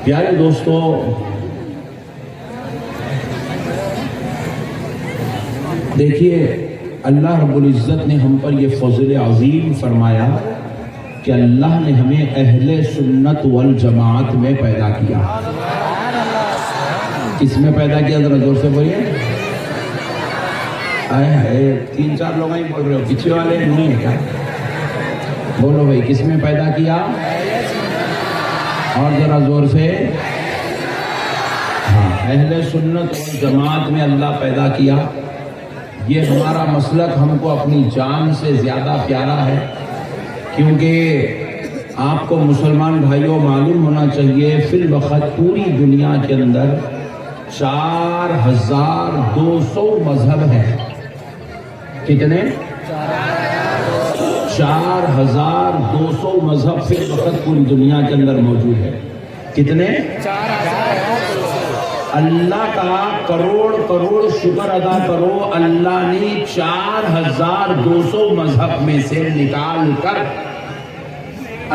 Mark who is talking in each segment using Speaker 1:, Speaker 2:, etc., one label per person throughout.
Speaker 1: پیارے دوستو، دیکھیے اللہ رب العزت نے ہم پر یہ فضل عظیم فرمایا کہ اللہ نے ہمیں اہل سنت والجماعت میں پیدا کیا۔ کس میں پیدا کیا؟ ذرا زور سے بولیے۔ تین چار لوگ ہی بول رہے ہو، پیچھے والے نہیں ہے کیا؟ بولو بھائی، کس میں پیدا کیا؟ اور ذرا زور سے۔ ہاں، اہل سنت والجماعت میں اللہ پیدا کیا۔ یہ ہمارا مسلک ہم کو اپنی جان سے زیادہ پیارا ہے، کیونکہ آپ کو مسلمان بھائیوں معلوم ہونا چاہیے فی الوقت پوری دنیا کے اندر 4200 مذہب ہیں۔ کتنے؟ 4200 مذہب فی الوقت پوری دنیا کے اندر موجود ہے۔ کتنے؟ اللہ کا کروڑ کروڑ شکر ادا کرو، اللہ نے 4200 مذہب میں سے نکال کر،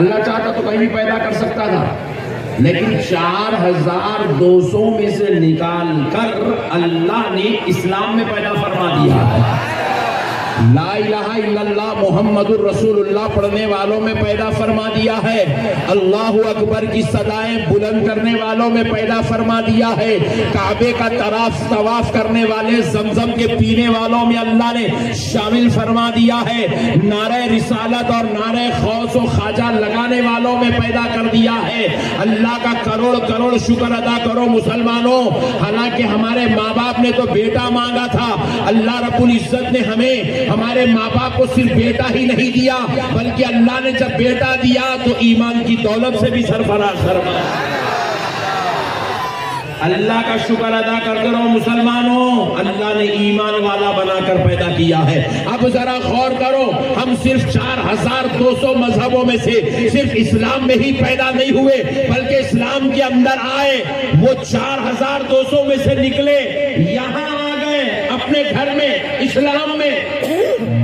Speaker 1: اللہ چاہتا تو کہیں بھی پیدا کر سکتا تھا، لیکن 4200 میں سے نکال کر اللہ نے اسلام میں پیدا فرما دیا ہے۔ لا الہ الا اللہ محمد الرسول اللہ پڑھنے والوں میں پیدا فرما دیا ہے، اللہ اکبر کی صدائیں بلند کرنے والوں میں پیدا فرما دیا ہے، کعبے کا طواف کرنے والے، زمزم کے پینے والوں میں اللہ نے شامل فرما دیا ہے، نعرہ رسالت اور نعرہ غوث و خواجہ لگانے والوں میں پیدا کر دیا ہے۔ اللہ کا کروڑ کروڑ شکر ادا کرو مسلمانوں، حالانکہ ہمارے ماں باپ نے تو بیٹا مانگا تھا، اللہ رب العزت نے ہمیں ہمارے ماں باپ کو صرف بیٹا ہی نہیں دیا، بلکہ اللہ نے جب بیٹا دیا تو ایمان کی دولت سے بھی سرفراز فرمایا۔ اللہ کا شکر ادا کرتے رہو مسلمانوں، اللہ نے ایمان والا بنا کر پیدا کیا ہے۔ اب ذرا غور کرو، ہم صرف 4200 مذہبوں میں سے صرف اسلام میں ہی پیدا نہیں ہوئے، بلکہ اسلام کے اندر آئے، وہ 4200 میں سے نکلے، یہاں آ گئے اپنے گھر میں، اسلام میں۔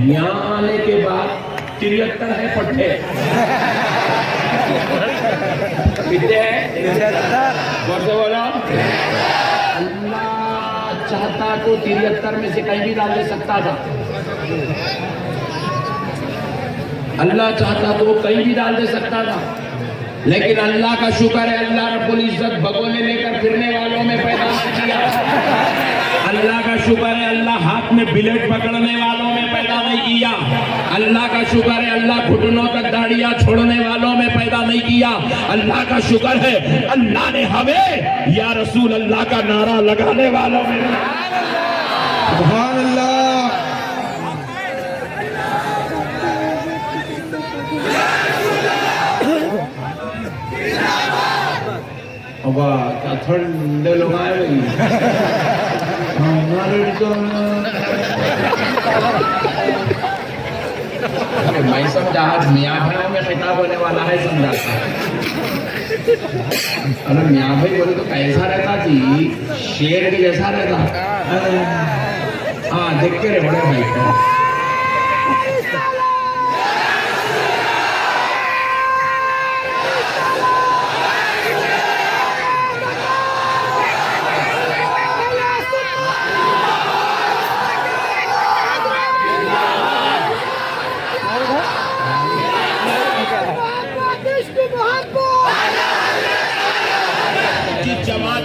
Speaker 1: یہاں آنے کے بعد 73 ہے پٹھے، کتنے ہیں؟ بولو بولو۔ اللہ چاہتا تو 73 میں سے کہیں بھی ڈال دے سکتا تھا، اللہ چاہتا تو کہیں بھی ڈال دے سکتا تھا، لیکن اللہ کا شکر ہے اللہ رب العزت بگونے لے کر پھرنے والوں میں پیدا کیا۔ اللہ کا شکر ہے اللہ ہاتھ میں بلیٹ پکڑنے والوں میں پیدا نہیں کیا۔ اللہ کا شکر ہے اللہ گھٹنوں تک داڑیاں چھوڑنے والوں میں پیدا نہیں کیا۔ اللہ کا شکر ہے اللہ نے ہمیں یا رسول اللہ کا نعرہ لگانے والوں میں۔ سبحان اللہ۔ ابا کیا ٹھنڈے لوگ آئے بھائی، میں سمجھا آج میاں بھائیوں میں خطاب ہونے والا ہے، سمجھا ارے میاں بھائی بولے تو کیسا رہتا جی؟ شیر کے جیسا رہتا۔ ہاں دیکھتے رہے بڑے بھائی کو۔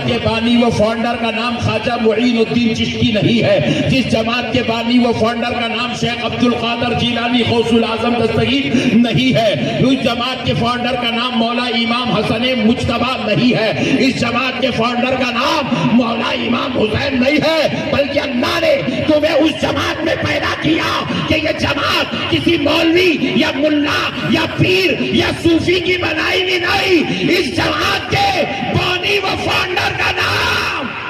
Speaker 1: کے بانی و فاؤنڈر کا نام خواجہ معین الدین چشتی نہیں ہے، جس جماعت کے بانی و فاؤنڈر کا نام شیخ عبد القادر جیلانی غوث العظم دستگیر نہیں ہے، اس جماعت کے فاؤنڈر کا نام مولا امام حسن مجتبی نہیں ہے، اس جماعت کے فاؤنڈر کا نام مولا امام حسین نہیں ہے، بلکہ اللہ نے تمہیں اس جماعت میں پیدا کیا کہ یہ جماعت کسی مولوی یا ملا یا پیر یا صوفی کی بنائی بھی نہیں، اس جماعت کے بانی و فاؤنڈر کا نام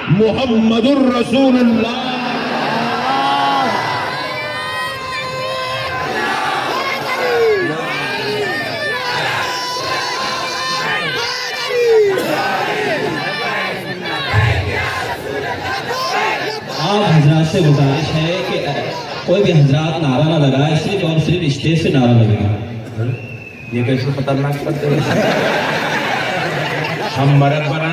Speaker 1: محمد الرسول اللہ۔
Speaker 2: آپ حضرات سے گزارش ہے کہ کوئی بھی حضرات نعرہ نہ لگائے، صرف اور صرف اسٹیج سے نعرہ لگے گا۔
Speaker 1: یہ کیسے خطرناک کرتے ہیں؟ ہم مرد بنا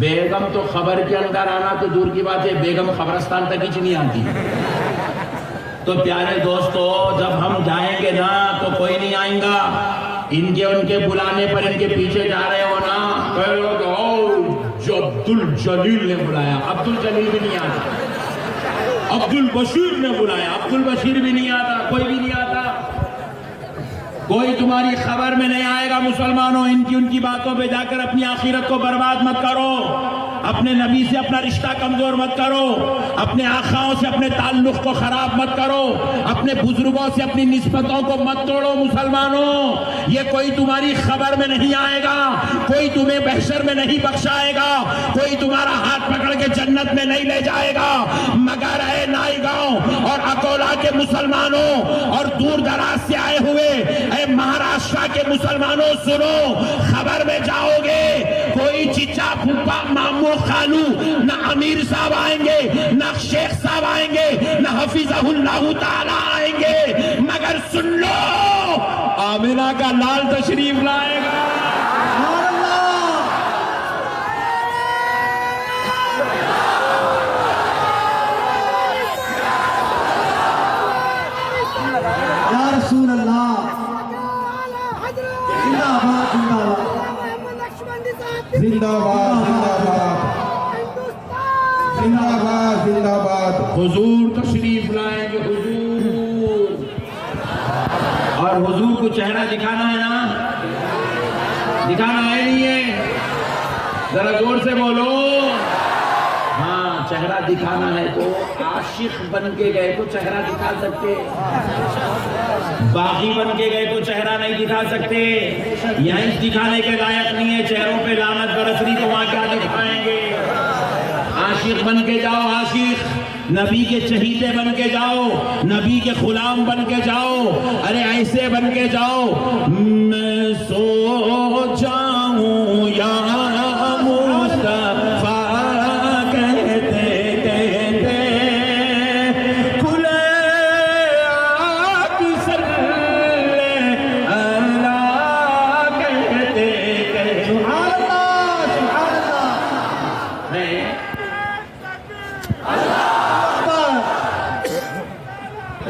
Speaker 1: بیگم تو خبر کے اندر آنا تو دور کی بات ہے، بیگم قبرستان تک ہی نہیں آتی۔ تو پیارے دوستو، جب ہم جائیں گے نا تو کوئی نہیں آئیں گا، ان کے بلانے پر ان کے پیچھے جا رہے ہو نا، کہے گا کہ جو عبد الجلیل نے بلایا، عبد الجلیل بھی نہیں آتا، عبد البشیر نے بلایا، عبد البشیر بھی نہیں آتا، کوئی بھی نہیں آتا، کوئی تمہاری خبر میں نہیں آئے گا۔ مسلمانوں، ان کی باتوں پہ جا کر اپنی آخرت کو برباد مت کرو، اپنے نبی سے اپنا رشتہ کمزور مت کرو، اپنے آقاؤں سے اپنے تعلق کو خراب مت کرو، اپنے بزرگوں سے اپنی نسبتوں کو مت توڑو۔ مسلمانوں، یہ کوئی تمہاری خبر میں نہیں آئے گا، کوئی تمہیں محشر میں نہیں بخشائے گا، کوئی تمہارا ہاتھ پکڑ کے جنت میں نہیں لے جائے گا، مگر اے نائی گاؤں اور اکولا کے مسلمانوں اور دور دراز سے آئے ہوئے اے مہاراشٹر کے مسلمانوں، سنو، خبر میں جاؤ گے، کوئی چچا پھوپا ماموں خالو نہ امیر صاحب آئیں گے، نہ شیخ صاحب آئیں گے، نہ حفظہ اللہ تعالی آئیں گے، مگر سن لو، آمنہ کا لال تشریف لائے گا۔
Speaker 3: یا رسول اللہ، زندہ باد، زندہ باد، زندہ باد، زندہ باد۔
Speaker 1: حضور تشریف لائیں گے، حضور، اور حضور کو چہرہ دکھانا ہے نا، دکھانا ہے نہیں ہے، ذرا زور سے بولو۔ ہاں، چہرہ دکھانا ہے تو عاشق بن کے گئے تو چہرہ دکھا سکتے، باغی بن کے گئے تو چہرہ نہیں دکھا سکتے، یہیں دکھانے کے لائق نہیں ہے، چہروں پہ لعنت برس رہی تو وہاں کیا دکھائیں گے؟ عاشق بن کے جاؤ، عاشق، نبی کے چہیتے بن کے جاؤ، نبی کے غلام بن کے جاؤ، ارے ایسے بن کے جاؤ، میں سو جاؤں یا مصطفیٰ کہتے کہتے کھلے آگ صلی اللہ کہتے کہتے۔
Speaker 3: سبحان اللہ، سبحان اللہ،
Speaker 1: ہے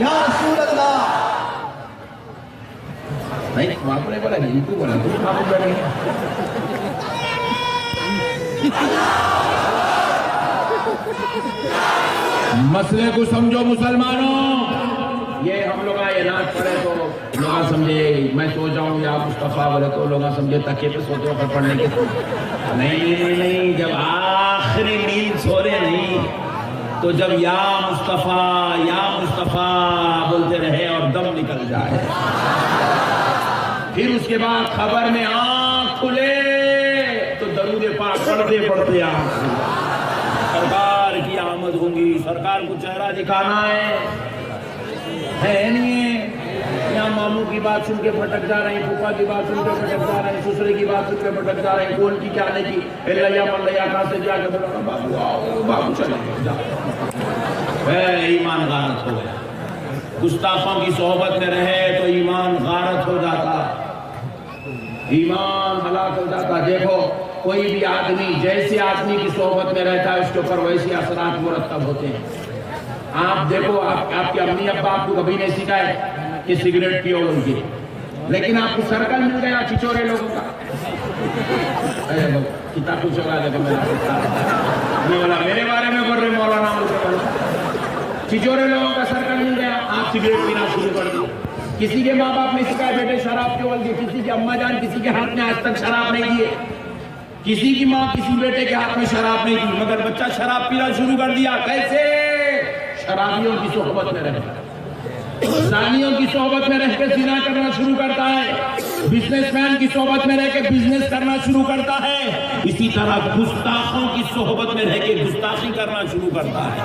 Speaker 3: یا رسول اللہ۔
Speaker 1: نہیں، وہاں کو نہیں بولا نہیں، تو بولا تو وہاں کو بولا نہیں۔ مسئلے کو سمجھو مسلمانوں، یہ ہم لوگ یہ نعت پڑھے تو لوگ سمجھے میں سو جاؤں یا مصطفیٰ بولے تو لوگ سمجھے تکیے پہ سوتے وقت پڑھنے کے، نہیں، جب آخری نیند سو رہے نہیں تو جب یا مصطفیٰ بولتے رہے اور دم نکل جائے، پھر اس کے بعد خبر میں آنکھ کھلے تو درود پاک پڑھتے آنکھ، سرکار کی آمد ہوں گی، سرکار کو چہرہ دکھانا ہے نہیں ہے، یہاں ماموں کی بات سن کے پھٹک جا رہے ہیں، پھوپا کی بات سن کے پھٹک جا رہے ہیں، سسرے کی بات سن کے پھٹک جا رہے ہیں، کون کی کیا نہیں کی، اللہ کہاں سے جا کے بولا بابو آؤ، بابو چلے جا، ایمان غارت ہو گیا، گستاخوں کی صحبت میں رہے تو ایمان غارت ہو جاتا، ایمان ہلاک ہو جاتا۔ دیکھو، کوئی بھی آدمی جیسے آدمی کی صحبت میں رہتا ہے اس کے اوپر ویسے اثرات مرتب ہوتے ہیں۔ آپ دیکھو، آپ کے امی ابا آپ کو کبھی نہیں سکھائے کہ سگریٹ پیو ان کی، لیکن آپ کو سرکل مل گیا چچورے لوگوں کا، کتاب کو چلا دے میں بولا میرے بارے میں بول رہے مولانا چچورے لوگوں کا سرکل مل گیا، آپ سگریٹ پینا شروع کر دی۔ کسی کے ماں باپ نے سکھائے بیٹے شراب پیو، کسی کے اماں جان کسی کے ہاتھ میں آج تک شراب نہیں دیے، کسی کی ماں کسی بیٹے کے ہاتھ میں شراب نہیں دی، مگر بچہ شراب پینا شروع کر دیا۔ کیسے؟ شرابیوں کی صحبت میں رہ کر، زانیوں کی صحبت میں رہ کے زنا کرنا شروع کرتا ہے، بزنس مین کی صحبت میں رہ کے بزنس کرنا شروع کرتا ہے، اسی طرح گستاخوں کی صحبت میں رہ کے گستاخی کرنا شروع کرتا ہے۔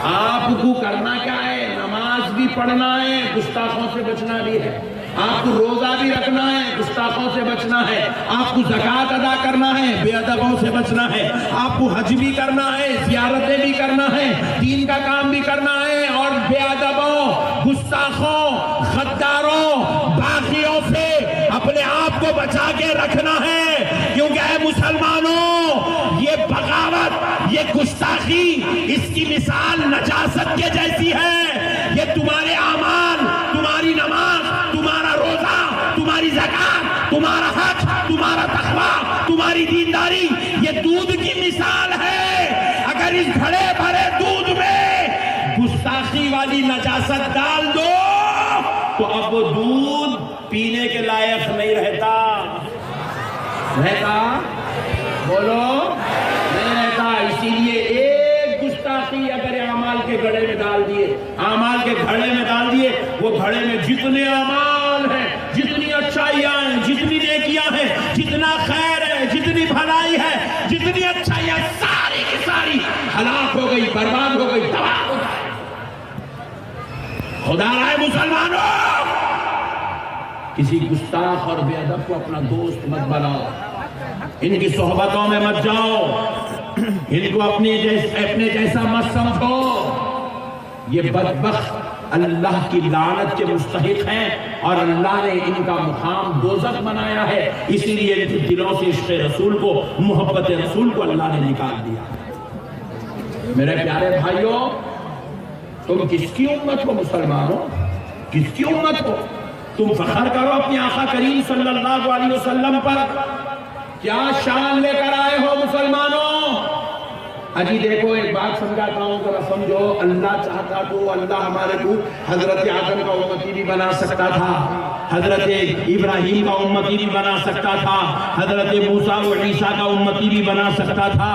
Speaker 1: آپ کو کرنا کیا ہے؟ نماز بھی پڑھنا ہے، گستاخوں سے بچنا بھی ہے، آپ کو روزہ بھی رکھنا ہے، گستاخوں سے بچنا ہے، آپ کو زکوٰۃ ادا کرنا ہے، بے ادبوں سے بچنا ہے، آپ کو حج بھی کرنا ہے، زیارتیں بھی کرنا ہے، دین کا کام بھی کرنا ہے، اور بے ادبوں، گستاخوں، غداروں، باغیوں سے اپنے آپ مذہب کو بچا کے رکھنا ہے، کیونکہ اے مسلمانوں یہ بغاوت، یہ گستاخی، اس کی مثال نجاست کے جیسی ہے۔ یہ تمہارے اعمال، تمہاری نماز، تمہارا روزہ، تمہاری زکات، تمہارا حج، تمہارا تقویٰ، تمہاری دینداری، یہ دودھ کی مثال ہے۔ اگر اس بھرے بھرے دودھ میں گستاخی والی نجاست ڈال دو تو اب وہ دودھ پینے کے لائق نہیں رہتا۔ بولو، نہیں رہتا۔ اسی لیے ایک گستاخی اگر اعمال کے گھڑے میں ڈال دیے، اعمال کے گھڑے میں ڈال دیے، وہ گھڑے میں جتنے اعمال ہیں، جتنی اچھائیاں ہیں، جتنی نیکیاں ہیں، جتنا خیر ہے، جتنی بھلائی ہے، جتنی اچھائیاں، ساری کی ساری ہلاک ہو گئی، برباد ہو گئی، تباہ ہو گئی۔ خدا رائے مسلمانوں، کسی گستاخ اور بے ادب کو اپنا دوست مت بناؤ، ان کی صحبتوں میں مت جاؤ، ان کو اپنے جیسا مت سمجھو۔ یہ بدبخت اللہ کی لعنت کے مستحق ہیں اور اللہ نے ان کا مقام دوزخ بنایا ہے، اسی لیے ان کے دلوں سے عشق رسول کو، محبت رسول کو اللہ نے نکال دیا۔ میرے پیارے بھائیوں، تم کس کی امت ہو مسلمانوں؟ کس کی امت ہو؟ تم فخر کرو اپنے آقا کریم صلی اللہ علیہ وسلم پر، کیا شان لے کر آئے ہو مسلمانوں؟ اجی دیکھو ایک بات سمجھاتا ہوں، ذرا سمجھو۔ اللہ چاہتا تو اللہ ہمارے کو حضرت آدم کا امتی بھی بنا سکتا تھا، حضرت ابراہیم کا امتی بھی بنا سکتا تھا، حضرت موسیٰ و عیسیٰ کا امتی بھی بنا سکتا تھا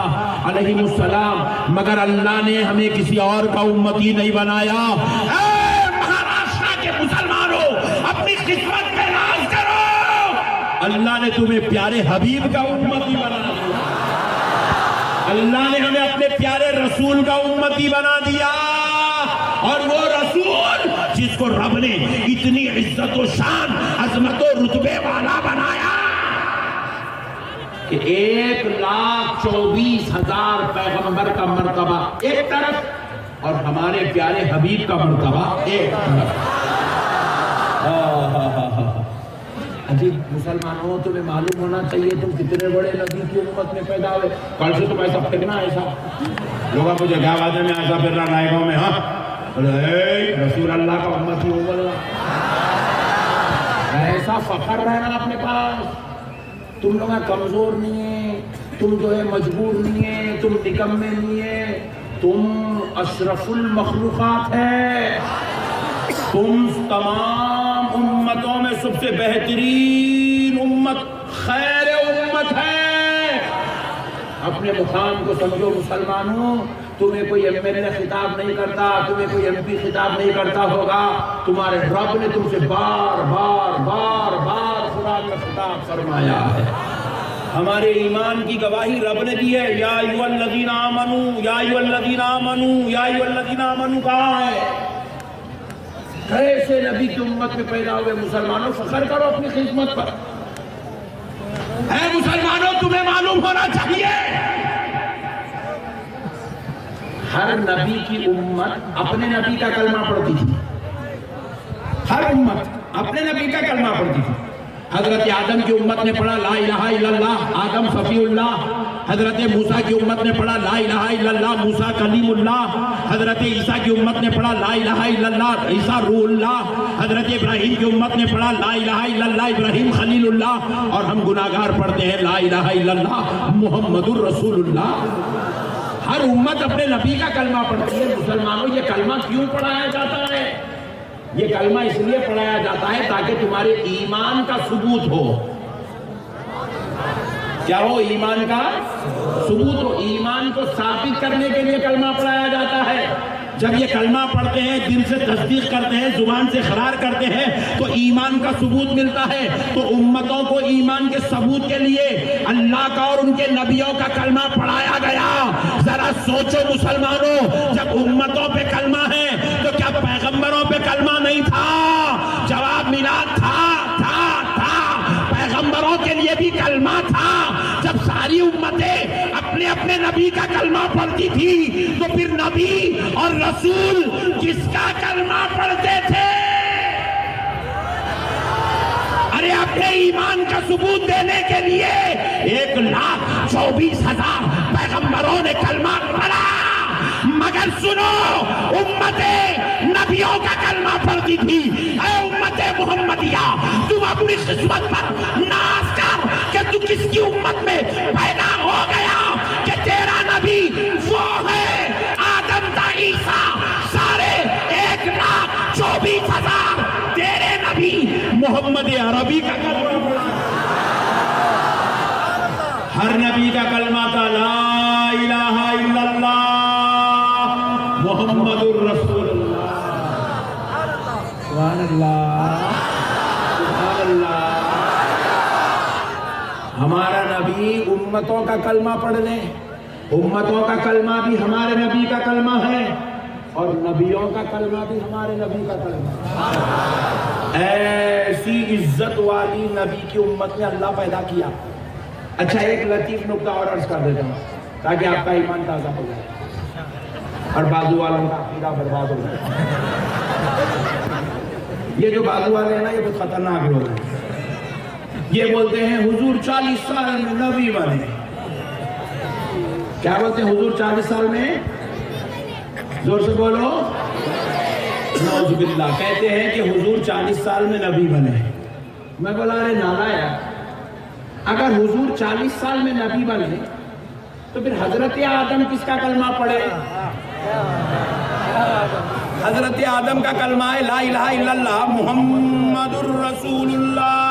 Speaker 1: علیہ السلام، مگر اللہ نے ہمیں کسی اور کا امتی نہیں بنایا۔ اے مہاراشٹر کے مسلمانوں، اپنی قسمت پہ ناز کرو، اللہ نے تمہیں پیارے حبیب کا امتی بنا دیا، اللہ نے ہمیں اپنے پیارے رسول کا امتی بنا دیا، اور وہ رسول جس کو رب نے اتنی عزت و شان، عظمت و رتبے والا بنایا کہ 1,24,000 پیغمبر کا مرتبہ ایک طرف اور ہمارے پیارے حبیب کا مرتبہ ایک طرف۔ عجیب مسلمانوں، تمہیں معلوم ہونا چاہیے تم کتنے بڑے نبی کی امت میں پیدا ہوئے۔ کل سے تم ایسا پھرنا، ایسا لوگ مجھے کیا بات ہے، میں ایسا پھر رہا نائبوں میں، ہاں رسول اللہ کا امت ہی ہو بولنا، ایسا فخر رہنا اپنے پاس۔ تم لوگ کمزور نہیں ہیں، تم جو ہے مجبور نہیں ہیں، تم نکمے نہیں ہیں، تم اشرف المخلوقات ہے، تم تمام امتوں میں سب سے بہترین امت، خیر امت ہے۔ اپنے مقام کو سمجھو مسلمانوں، تمہیں کوئی ایم ایل اے خطاب نہیں کرتا، تمہیں کوئی ایم پی خطاب نہیں کرتا ہوگا، تمہارے رب نے تم سے بار بار بار بار قرآن میں خطاب فرمایا ہے۔ ہمارے ایمان کی گواہی رب نے دی ہے، یا ایھا الذین آمنوا، یا ایھا الذین آمنوا، یا ایھا الذین آمنوا کہا ہے۔ کیسے نبی کی امت میں پیدا ہوئے مسلمانوں، فخر کرو اپنی خدمت پر۔ اے مسلمانوں، تمہیں معلوم ہونا چاہیے ہر نبی کی امت اپنے نبی کا کلمہ پڑھتی تھی، ہر امت اپنے نبی کا کلمہ پڑھتی تھی۔ حضرت آدم کی امت نے پڑھا لا الہ الا اللہ، آدم صفی اللہ۔ حضرت موسیٰ کی امت نے پڑھا لا الہ الا اللہ، موسیٰ کلیم اللہ۔ حضرت عیسیٰ کی امت نے پڑھا لا الہ الا اللہ، عیسیٰ روح اللہ۔ حضرت ابراہیم کی امت نے پڑھا لا الہ الا اللہ، ابراہیم خلیل اللہ۔ اور ہم گناہگار پڑھتے ہیں لا الہ الا اللہ محمد الرسول اللہ۔ ہر امت اپنے نبی کا کلمہ پڑھتی ہے۔ مسلمانوں، یہ کلمہ کیوں پڑھایا جاتا ہے؟ یہ کلمہ اس لیے پڑھایا جاتا ہے تاکہ تمہارے ایمان کا ثبوت ہو۔ کیا ہو؟ ایمان کا ثبوت ہو۔ ایمان کو ثابت کرنے کے لیے کلمہ پڑھایا جاتا ہے۔ جب یہ کلمہ پڑھتے ہیں، دل سے تصدیق کرتے ہیں، زبان سے اقرار کرتے ہیں تو ایمان کا ثبوت ملتا ہے۔ تو امتوں کو ایمان کے ثبوت کے لیے اللہ کا اور ان کے نبیوں کا کلمہ پڑھایا گیا۔ ذرا سوچو مسلمانوں، جب امتوں پہ کلمہ ہے تو کیا پیغمبروں پہ کلمہ نہیں تھا؟ جواب ملا، تھا۔ پیغمبروں کے لیے بھی کلمہ تھا۔ جب ساری امتیں اپنے اپنے نبی کا کلمہ پڑھتی تھی تو پھر نبی اور رسول کس کا کلمہ پڑھتے تھے؟ ارے اب کہ ایمان کا ثبوت دینے کے لیے 1,24,000 پیغمبروں نے کلمہ پڑھا، مگر سنو امت نبیوں کا کلمہ پڑھتی تھی۔ اے امت محمدیہ، تم اپنی قسمت پر ناز کر کہ تو کس کی امت میں پیدا ہو گیا، کہ تیرا نبی وہ ہے آدم تا عیسیٰ، سارے 1,24,000 تیرے نبی محمد عربی کا کلمہ پڑھا۔ ہر نبی کا کلمہ تھا لا الہ الا اللہ محمد الرسول اللہ۔ سبحان اللہ، سبحان اللہ۔ ہمارا نبی امتوں کا کلمہ پڑھ لے، امتوں کا کلمہ بھی ہمارے نبی کا کلمہ ہے، اور نبیوں کا کلمہ بھی ہمارے نبی کا کلمہ ہے۔ ایسی عزت والی نبی کی امت میں اللہ پیدا کیا۔ اچھا، ایک لطیف نکتہ اور عرض کر دیتا ہوں تاکہ آپ کا ایمان تازہ ہو جائے اور بازو والوں کا عقیدہ برباد ہو جائے۔ یہ جو بازو والے ہیں نا، یہ بہت خطرناک لوگ ہیں۔ یہ بولتے ہیں حضور 40 سال میں نبی بنے۔ کیا بولتے ہیں؟ حضور 40 سال میں، زور سے بولو، نعوذ باللہ، کہتے ہیں کہ حضور 40 سال میں نبی بنے۔ میں بولا ارے نالایا، اگر حضور 40 سال میں نبی بنے تو پھر حضرت آدم کس کا کلمہ پڑھے؟ حضرت آدم کا کلمہ ہے لا الہ الا اللہ محمد الرسول اللہ۔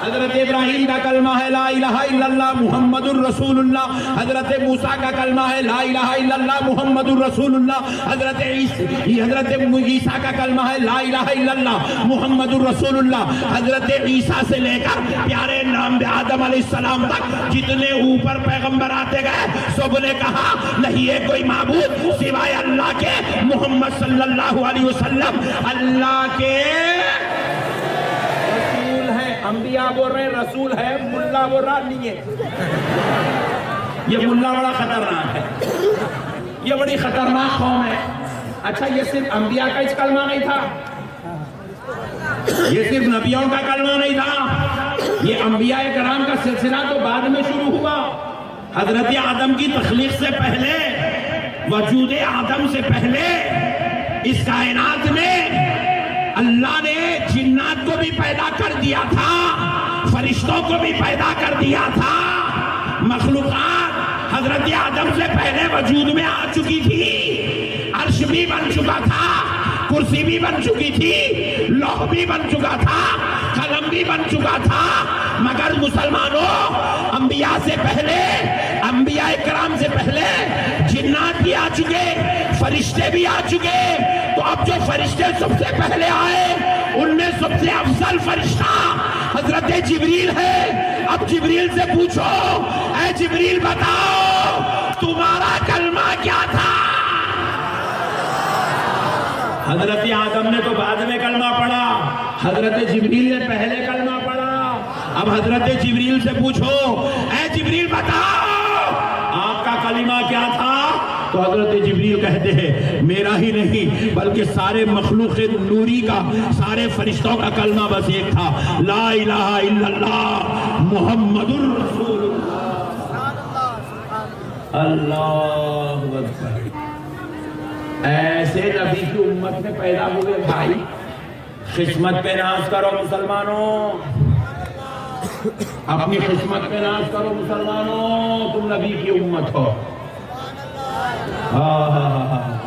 Speaker 1: حضرت ابراہیم کا کلمہ ہے لا الہ الا اللہ محمد الرسول اللہ۔ حضرت موسیٰ کا کلمہ ہے لا الہ الا اللہ محمد الرسول اللہ۔ حضرت عیسیٰ کا کلمہ ہے لا الہ الا اللہ محمد الرسول اللہ۔ حضرت عیسیٰ سے لے کر پیارے نام آدم علیہ السلام تک جتنے اوپر پیغمبر آتے گئے، سب نے کہا نہیں ہے کوئی معبود سوائے اللہ کے، محمد صلی اللہ علیہ وسلم اللہ کے انبیاء بول رہے ہیں رسول ہے، ملا بول رہا نہیں ہے۔ یہ ملا بڑا خطرناک ہے، یہ بڑی خطرناک قوم ہے۔ اچھا، یہ صرف انبیاء کا اس کلمہ نہیں تھا، یہ صرف نبیوں کا کلمہ نہیں تھا، یہ انبیاء کرام کا سلسلہ تو بعد میں شروع ہوا۔ حضرت آدم کی تخلیق سے پہلے، وجود آدم سے پہلے اس کائنات میں اللہ نے جنات کو بھی پیدا کر دیا تھا، فرشتوں کو بھی پیدا کر دیا تھا۔ مخلوقات حضرت آدم سے پہلے وجود میں آ چکی تھی، عرش بھی بن چکا تھا، کرسی بھی بن چکی تھی، لوح بھی بن چکا تھا، قلم بھی بن چکا تھا، مگر مسلمانوں انبیاء سے پہلے، انبیاء کرام سے پہلے جنات بھی آ چکے، فرشتے بھی آ چکے۔ تو اب جو فرشتے سب سے پہلے آئے ان میں سب سے افضل فرشتہ حضرت جبریل ہے۔ اب جبریل سے پوچھو، اے جبریل بتاؤ تمہارا کلمہ کیا تھا؟ حضرت آدم نے تو بعد میں کلمہ پڑھا، حضرت جبریل نے پہلے کلمہ پڑھا۔ اب حضرت جبریل سے پوچھو، اے جبریل بتاؤ آپ کا کلمہ کیا تھا؟ تو حضرت جبریل کہتے ہیں میرا ہی نہیں بلکہ سارے مخلوق نوری کا، سارے فرشتوں کا کلمہ بس ایک تھا، لا الہ الا اللہ محمد الرسول اللہ۔ اللہ اکبر۔ ایسے نبی کی امت میں پیدا ہوئے بھائی، قسمت پہ ناز کرو مسلمانوں، اپنی قسمت پہ ناز کرو مسلمانوں، تم نبی کی امت ہو۔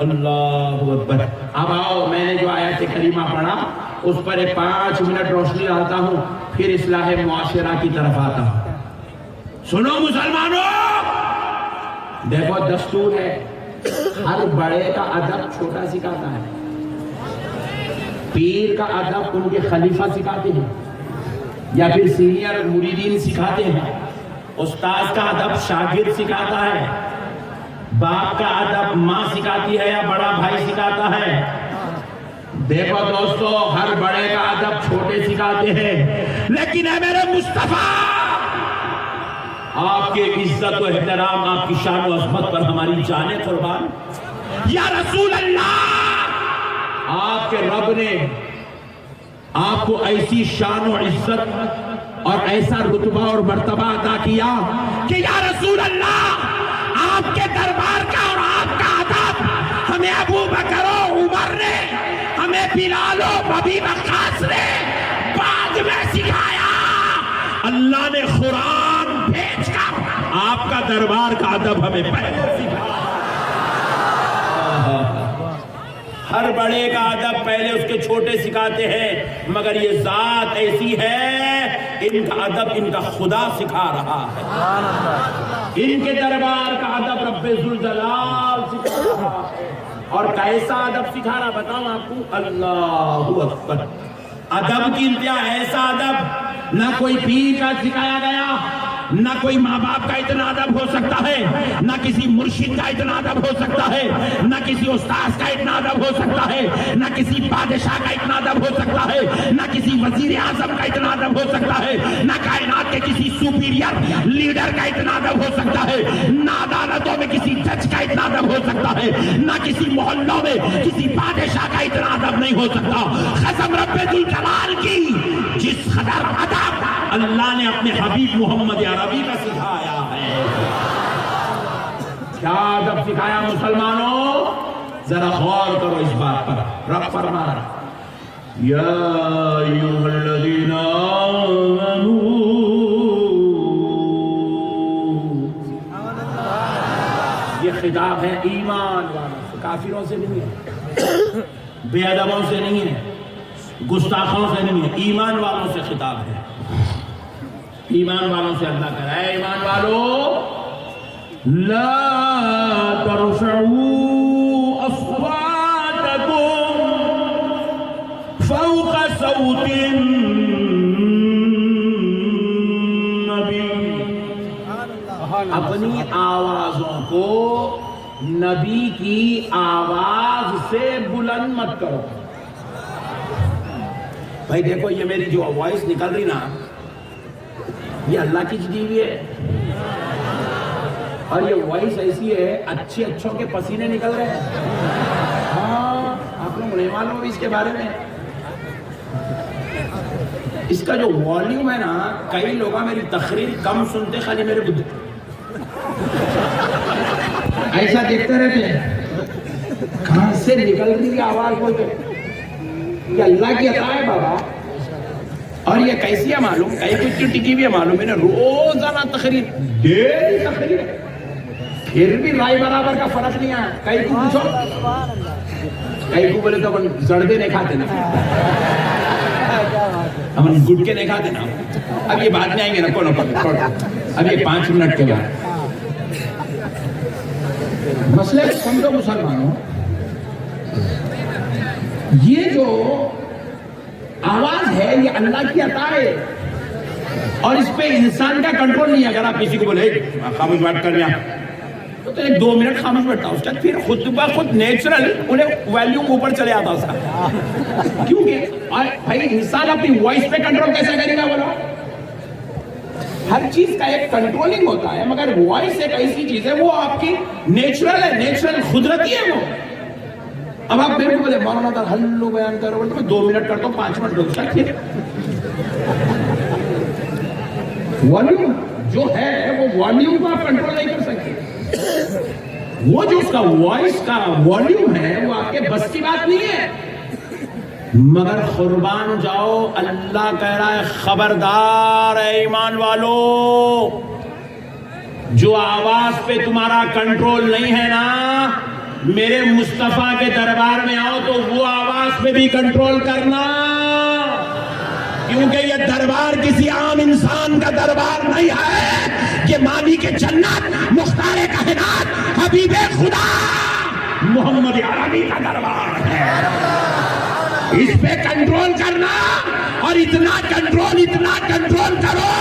Speaker 1: اللہ اکبر۔ اب آؤ، میں نے جو آیت کریمہ پڑھا اس پر 5 منٹ روشنی ڈالتا ہوں، پھر اصلاح معاشرہ کی طرف آتا ہوں۔ سنو مسلمانوں، دیکھو دستور ہے، ہر بڑے کا ادب چھوٹا سکھاتا ہے، پیر کا ادب ان کے خلیفہ سکھاتے ہیں یا پھر سینئر مریدین سکھاتے ہیں، استاد کا ادب شاگرد سکھاتا ہے، باپ کا ادب ماں سکھاتی ہے یا بڑا بھائی سکھاتا ہے۔ دیکھو دوستو، ہر بڑے کا ادب چھوٹے سکھاتے ہیں، لیکن اے میرے مصطفیٰ، آپ کے عزت و احترام، آپ کی شان و عظمت پر ہماری جانیں قربان۔ یا رسول اللہ، آپ کے رب نے آپ کو ایسی شان و عزت اور ایسا رتبہ اور مرتبہ عطا کیا کہ یا رسول اللہ آپ کے دربار کا اور آپ کا ادب ہمیں ابو بکر و عمر نے، ہمیں بلال و ابی وقاص نے بعد میں سکھایا. اللہ نے قرآن بھیج کر آپ کا دربار کا ادب ہمیں پہلے سکھایا. ہر بڑے کا ادب پہلے اس کے چھوٹے سکھاتے ہیں، مگر یہ ذات ایسی ہے ان کا ادب ان کا خدا سکھا رہا ہے. ان کے دربار کا ادب رب ذوالجلال سکھا رہا ہے. اور کیسا ادب سکھا رہا بتاؤں آپ کو؟ اللہ اکبر. ادب کی انتہا ایسا ادب نہ کوئی پیر کا سکھایا گیا، نہ کوئی ماں باپ کا اتنا ادب ہو سکتا ہے، نہ کسی مرشد کا اتنا ادب ہو سکتا ہے، نہ کسی استاذ کا اتنا ادب ہو سکتا ہے، نہ کسی بادشاہ کا اتنا ادب ہو سکتا ہے، نہ کسی وزیر اعظم کا اتنا ادب ہو سکتا ہے، نہ کائنات کے کسی سپیریئر لیڈر کا اتنا ادب ہو سکتا ہے، نہ عدالتوں میں کسی جج کا اتنا ادب ہو سکتا ہے، نہ کسی محلوں میں کسی بادشاہ کا اتنا ادب نہیں ہو سکتا. قسم رب ذوالجلال کی، جس قدر ادب اللہ نے اپنے حبیب محمد عربی کا سکھایا ہے. کیا ادب سکھایا مسلمانوں؟ ذرا غور کرو اس بات پر. رب فرما رہا یا ایھا الذین آمنوا، یہ خطاب ہے ایمان والوں سے، کافروں سے نہیں ہے، بے ادبوں سے نہیں ہے، گستاخوں سے نہیں ہے، ایمان والوں سے خطاب ہے. ایمان والوں سے اللہ کہہ رہا ہے ایمان والو لا ترفعوا اصواتکم فوق صوت النبی. اپنی آوازوں کو نبی کی آواز سے بلند مت کرو. بھائی دیکھو یہ میری جو وائس نکل رہی نا، یہ اللہ کی دی ہوئی ہے، اور یہ وائس ایسی ہے اچھے اچھوں کے پسینے نکل رہے ہیں. ہاں آپ لوگ نہیں معلوم اس کے بارے میں. اس کا جو والیوم ہے نا، کئی لوگ میری تقریر کم سنتے، خالی میرے بدھ ایسا دیکھتے رہتے ہیں کہاں سے نکل رہی آواز. بولتے یہ اللہ کی عطا ہے بابا. اور یہ کیسی ہے معلوم؟ کئی کچھ ٹکی ہوئی ہے معلوم. میں نے روزانہ تقریر، ڈیلی تقریر، پھر بھی رائے برابر کا فرق نہیں آیا. کئی کو پوچھو، کئی کو بولے تو اپن زردے نہیں کھاتے نا، ہم گٹکے نہیں کھاتے نا. اب یہ بعد میں آئیں گے نا، کون اب یہ 5 منٹ کے بعد. مسئلے سمجھو مسلمانوں، یہ جو آواز ہے یہ اللہ کی عطا ہے، اور اس پہ انسان کا کنٹرول نہیں ہے. اگر آپ کسی کو بولے خاموش بیٹھ کر لیا تو 2 منٹ خاموش بیٹھتا، اس کا پھر خود بخود نیچرل انہیں ویلیوم اوپر چلے آتا اس کا. کیونکہ بھائی انسان اپنی وائس پہ کنٹرول کیسے کرے گا؟ بولو، ہر چیز کا ایک کنٹرولنگ ہوتا ہے، مگر وائس ایک ایسی چیز ہے وہ آپ کی نیچرل ہے، نیچرل قدرتی ہے وہ. اب آپ میرے کو بولے مولانا تھا ہلو بیان کرو، بولے میں 2 منٹ کرتا ہوں، 5 منٹ لوگ پھر والیوم جو ہے وہ والیوم کو آپ کنٹرول نہیں کر سکتے. وہ جو اس کا وائس کا والیوم ہے وہ آپ کے بس کی بات نہیں ہے. مگر قربان جاؤ، اللہ کہہ رہا ہے خبردار ہے ایمان والو، جو آواز پہ تمہارا کنٹرول نہیں ہے نا، میرے مصطفیٰ کے دربار میں آؤ تو وہ آواز پہ بھی کنٹرول کرنا. کیونکہ یہ دربار کسی عام انسان کا دربار نہیں ہے، یہ مالک جنت، مختار کائنات، حبیب خدا محمد عربی کا دربار ہے. اس پہ کنٹرول کرنا، اور اتنا کنٹرول کرو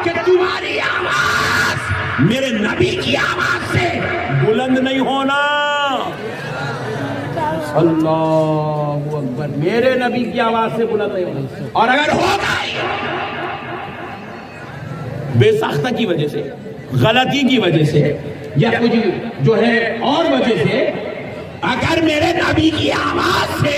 Speaker 1: کہ تمہاری آواز میرے نبی کی آواز سے بلند نہیں ہونا. اللہ اکبر، میرے نبی کی آواز سے بلند نہیں ہونا. اور اگر ہوگا بے ساختہ کی وجہ سے، غلطی کی وجہ سے، یا کچھ جو ہے اور وجہ سے، اگر میرے نبی کی آواز سے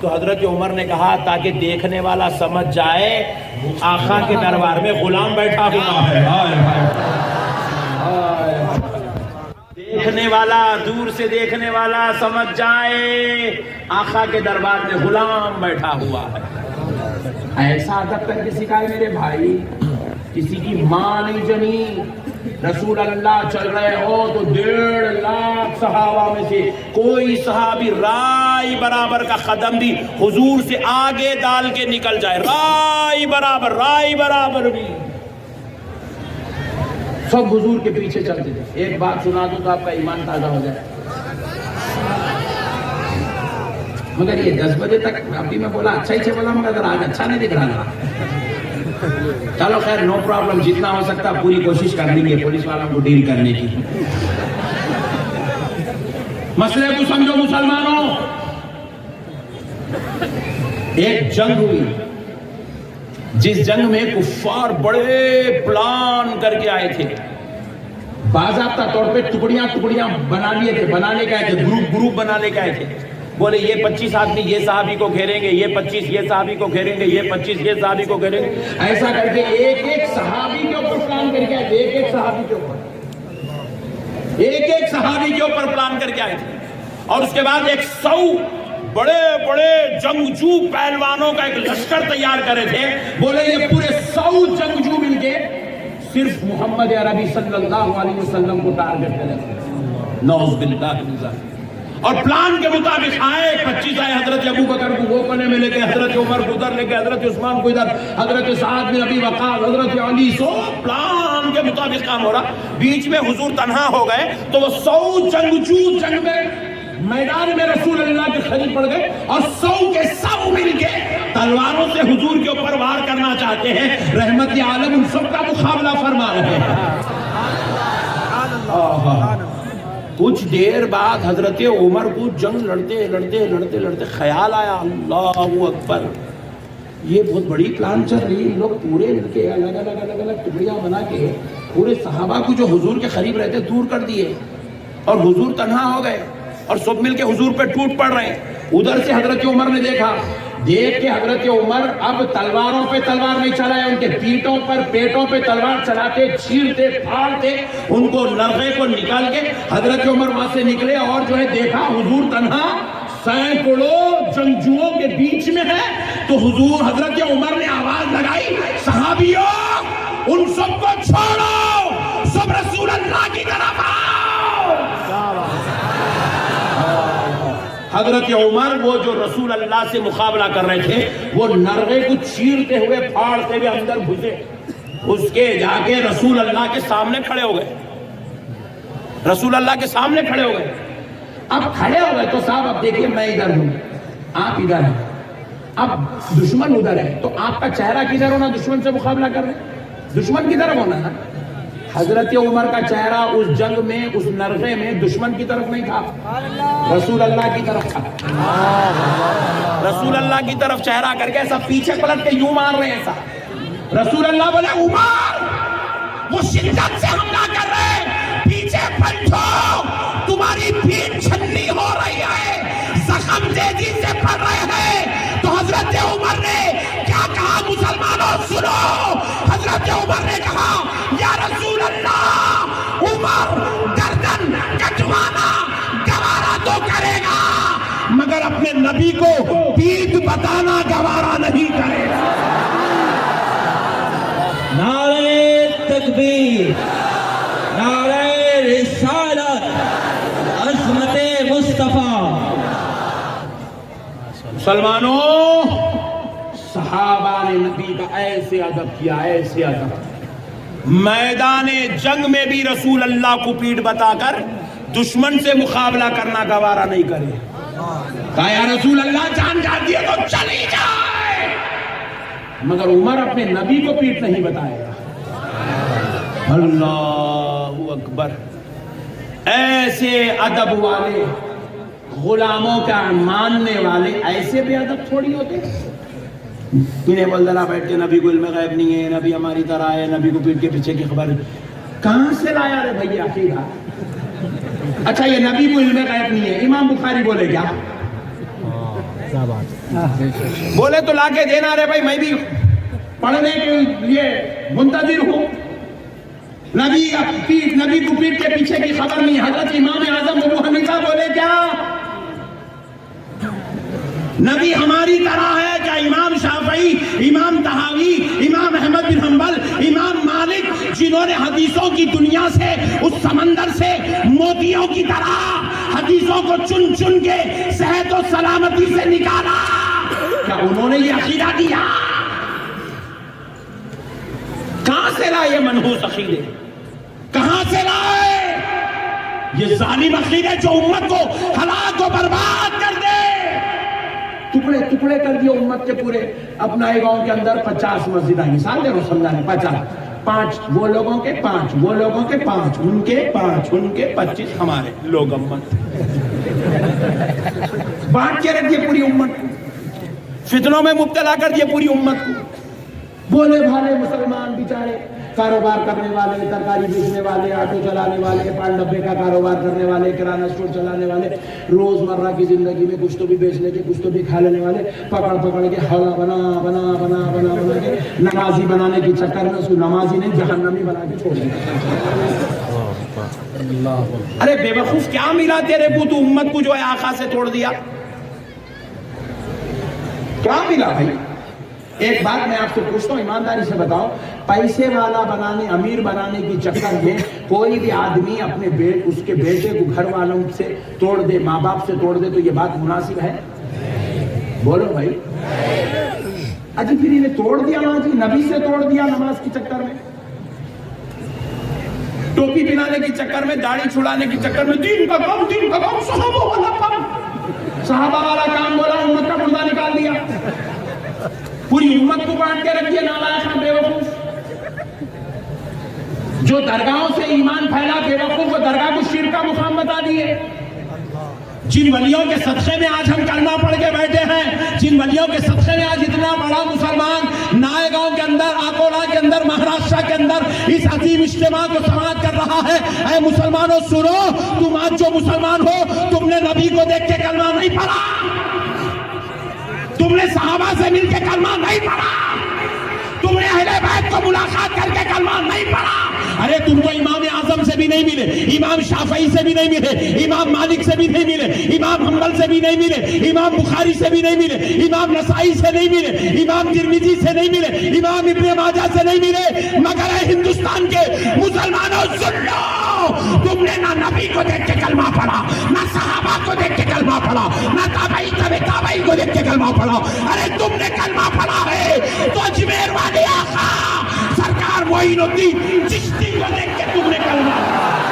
Speaker 1: تو حضرت عمر نے کہا تاکہ دیکھنے والا سمجھ جائے آقا کے دربار میں غلام بیٹھا ہوا ہے. دیکھنے والا، دور سے دیکھنے والا سمجھ جائے آقا کے دربار میں غلام بیٹھا ہوا ہے. ایسا ادب کر کے سکھائے میرے بھائی. کسی کی ماں نہیں جنی، رسول اللہ چل رہے ہو تو 1.5 لاکھ صحابہ میں سے کوئی صحابی رائی برابر کا قدم بھی حضور سے آگے ڈال کے نکل جائے. رائی برابر بھی سب حضور کے پیچھے چلتے تھے. ایک بات سنا دوں تو آپ کا ایمان تازہ ہو جائے. مگر یہ 10 بجے تک ابھی میں بولا اچھا ہی بولا، مگر آج اچھا نہیں دکھ رہا. چلو خیر، نو پرابلم، جتنا ہو سکتا پوری کوشش کر لیں گے پولیس والوں کو ڈیل کرنے کی. مسئلے کو سمجھو مسلمانوں. ایک جنگ ہوئی جس جنگ میں کفار بڑے پلان کر کے آئے تھے. باضابطہ طور پہ ٹکڑیاں بنا لیے تھے، بنانے کے آئے تھے، گروپ بنانے کے آئے تھے. بولے یہ 25 آدمی یہ صحابی کو گھیریں گے، یہ 25 یہ صحابی کو گھیریں گے، یہ 25 یہ صحابی کو گھیریں گے. ایسا کر کے ایک صحابی کے اوپر پلان کر کے آئے تھے. ایک صحابی کے اوپر پلان کر کے آئے تھے. اور اس کے بعد 100 بڑے جنگجو پہلوانوں کا ایک لشکر تیار کرے تھے. بولے یہ پورے 100 جنگجو مل کے صرف محمد عربی صلی اللہ علیہ وسلم کو ٹارگٹ کرے تھے. نعوذ باللہ من ذالک. اور پلان کے مطابق آئے. 25 آئے، حضرت ابو بکر کو وہ کونے میں لے کے، حضرت عمر کو ادھر لے کے، حضرت عثمان کو ادھر، حضرت سعد بن ابی وقاص، حضرت علی. سو پلان کے مطابق کام ہو رہا. بیچ میں حضور تنہا ہو گئے تو وہ 100 جنگجو جنگ میں میدان میں رسول اللہ کے قریب پڑ گئے اور 100 کے 100 مل کے تلواروں سے حضور کے اوپر وار کرنا چاہتے ہیں. رحمت عالم ان سب کا مقابلہ فرما رہے ہیں. کچھ دیر بعد حضرت عمر کو جنگ لڑتے خیال آیا، اللہ اکبر، یہ بہت بڑی پلان چل رہی. لوگ پورے مل کے الگ ٹکڑیاں بنا کے پورے صحابہ کو جو حضور کے قریب رہتے دور کر دیے اور حضور تنہا ہو گئے اور سب مل کے حضور پہ ٹوٹ پڑ رہے ہیں. ادھر سے حضرت عمر نے دیکھ کے حضرت عمر اب تلواروں پہ تلوار نہیں چلائے، ان کے پیٹوں پہ تلوار چلاتے، چیرتے، پھاڑتے، ان کو نرغے کو نکال کے حضرت عمر وہاں سے نکلے اور جو ہے دیکھا حضور تنہا سینکڑوں جنگجوؤں کے بیچ میں ہے. تو حضرت عمر نے آواز لگائی، صحابیوں ان سب کو چھوڑو، سب رسول اللہ کی طرف آؤ. حضرت عمر وہ جو رسول اللہ سے مقابلہ کر رہے تھے وہ نرغے کو چیرتے ہوئے پھاڑتے ہوئے اندر گھسے. اس کے جا کے رسول اللہ کے سامنے کھڑے ہو گئے. اب کھڑے ہو گئے تو صاحب اب دیکھیے میں ادھر ہوں، آپ ادھر ہیں، اب دشمن ادھر ہے تو آپ کا چہرہ کدھر ہونا؟ دشمن سے مقابلہ کر رہے ہیں، دشمن کی طرف ہونا ہے. حضرت عمر کا چہرہ اس جنگ میں، اس نرغے میں دشمن کی طرف نہیں تھا، رسول اللہ کی طرف تھا. رسول اللہ کی طرف چہرہ کر کے ایسا پیچھے پلٹ کے یوں مار رہے ہیں ایسا. رسول اللہ بولے عمر وہ شدت سے حملہ کر رہے ہیں، پیچھے پلٹو، تمہاری پیٹھ چھلنی ہو رہی ہے، زخم تیزی سے پڑ رہے ہیں. تو حضرت عمر نے کیا کہا؟ مسلمانوں سنو. حضرت عمر نے کہا یا رسول اللہ، عمر گردن کٹوانا گوارا تو کرے گا مگر اپنے نبی کو پیٹھ بتانا گوارا نہیں کرے گا.
Speaker 2: نعرہ تکبیر، نعرہ رسالت، عظمت مصطفیٰ.
Speaker 1: مسلمانوں، صحابہ نے نبی کا ایسے ادب کیا، ایسے ادب. میدان جنگ میں بھی رسول اللہ کو پیٹھ بتا کر دشمن سے مقابلہ کرنا گوارا نہیں کرے. کہا یا رسول اللہ جان جاتی ہے تو چلی جائے، مگر عمر اپنے نبی کو پیٹھ نہیں بتائے گا. اللہ اکبر. ایسے ادب والے، غلاموں کا ماننے والے ایسے بے ادب تھوڑی ہوتے. انہیں بول دلا بیٹھ کے نبی کو علم غیب نہیں ہے، نبی ہماری طرح ہے، نبی کو پیٹ کے پیچھے کی خبر کہاں سے لایا رے بھائی عقیدہ؟ اچھا یہ نبی کو علم غیب نہیں ہے، امام بخاری بولے کیا؟ بولے تو لا کے دینا، رہے بھائی میں بھی پڑھنے کے لیے منتظر ہوں. نبی کو پیٹ کے پیچھے کی خبر نہیں. حضرت امام اعظم ابو حنیفہ بولے کیا نبی ہماری طرح ہے کیا؟ امام شافعی، امام طحاوی، امام احمد بن حنبل، امام مالک، جنہوں نے حدیثوں کی دنیا سے، اس سمندر سے موتیوں کی طرح حدیثوں کو چن چن کے صحت و سلامتی سے نکالا، کیا انہوں نے یہ عقیدہ دیا؟ کہاں سے لائے یہ منحوس عقیدے؟ کہاں سے لائے یہ ظالم عقیدے جو امت کو ہلاک و برباد کر دے؟ ٹکڑے ٹکڑے کر دیے امت کے پورے. اپنا ایک گاؤں کے اندر 50 مسجد آئی، مثال دے رسول اللہ نے 50، 5 وہ لوگوں کے 5 وہ لوگوں کے 5 ان کے 5 ان کے 25 ہمارے لوگ امت بانٹ کے رکھ دیے پوری امت کو، فتنوں میں مبتلا کر دیے پوری امت کو. بولے بھالے مسلمان بیچارے، کاروبار کرنے والے، ترکاری بیچنے والے، آٹو چلانے والے، پان ڈبے کا کاروبار کرنے والے، کرانہ اسٹور چلانے والے، روزمرہ کی زندگی میں کچھ تو بھی بیچ لے کے کچھ تو بھی کھا لینے والے، پکڑ پکڑ کے حوالہ بنا بنا بنا بنا بنا کے نمازی بنانے کے چکر میں اس کو نمازی نے جہنمی بنا کے چھوڑ دیا. ارے بے وقوف کیا ملا تیرے کو؟ تو امت کو جو ہے آقا سے توڑ دیا، کیا ملا بھائی؟ ایک بات میں آپ سے پوچھتا ہوں، ایمانداری سے بتاؤ، پیسے والا بنانے، امیر بنانے کی چکر میں کوئی بھی آدمی اپنے اس کے بیٹے کو گھر والوں سے توڑ دے، ماں باپ سے توڑ دے، تو یہ بات مناسب ہے؟ بولو بھائی. اجی پھر انہیں توڑ دیا وہاں جی، نبی سے توڑ دیا نماز کی چکر میں، ٹوپی پہنانے کی چکر میں، داڑھی چھڑانے کی چکر میں، دین کا کام صحابہ والا کام، صحابہ والا کام بولا، امت کا مردہ نکال دیا، پوری امت کو بانٹ کے رکھیے. نالائق بے وقوف جو درگاہوں سے ایمان پھیلا، بے وقوف وہ درگاہ کو شرک کا مقام بتا دیے. جن ولیوں کے صدقے میں آج ہم کلمہ پڑھ کے بیٹھے ہیں، جن ولیوں کے صدقے میں آج اتنا بڑا مسلمان نائے گاؤں کے اندر، آکولا کے اندر، مہاراشٹر کے اندر اس عظیم اجتماع کو سماعت کر رہا ہے، اے مسلمانوں سنو، تم آج جو مسلمان ہو، تم نے نبی کو دیکھ کے کلمہ نہیں پڑھا، تم نے صحابہ سے مل کے کلمہ نہیں پڑھا، تم نے اہل بیت کو ملاقات کر کے کلمہ نہیں پڑھا. ارے تم تو امام اعظم سے بھی نہیں ملے، امام شافعی سے بھی نہیں ملے، امام مالک سے بھی نہیں ملے، امام حنبل سے بھی نہیں ملے، امام بخاری سے بھی نہیں ملے، امام نسائی سے نہیں ملے، امام ترمذی سے نہیں ملے، امام ابن ماجہ سے نہیں ملے. مگر اے ہندوستان کے مسلمانوں سن لو، تم نے نہ نبی کو دیکھ کے کلمہ پڑھا، نہ صحابہ کو دیکھ کے کلمہ پڑھا، نہ تابعی تابعی کو دیکھ کے کلمہ پڑھا. ارے تم نے کلمہ پڑھا ہے تو اجمیر والے آقا سرکار معین الدین چشتی کو دیکھ کے تم نے کلمہ پڑھا.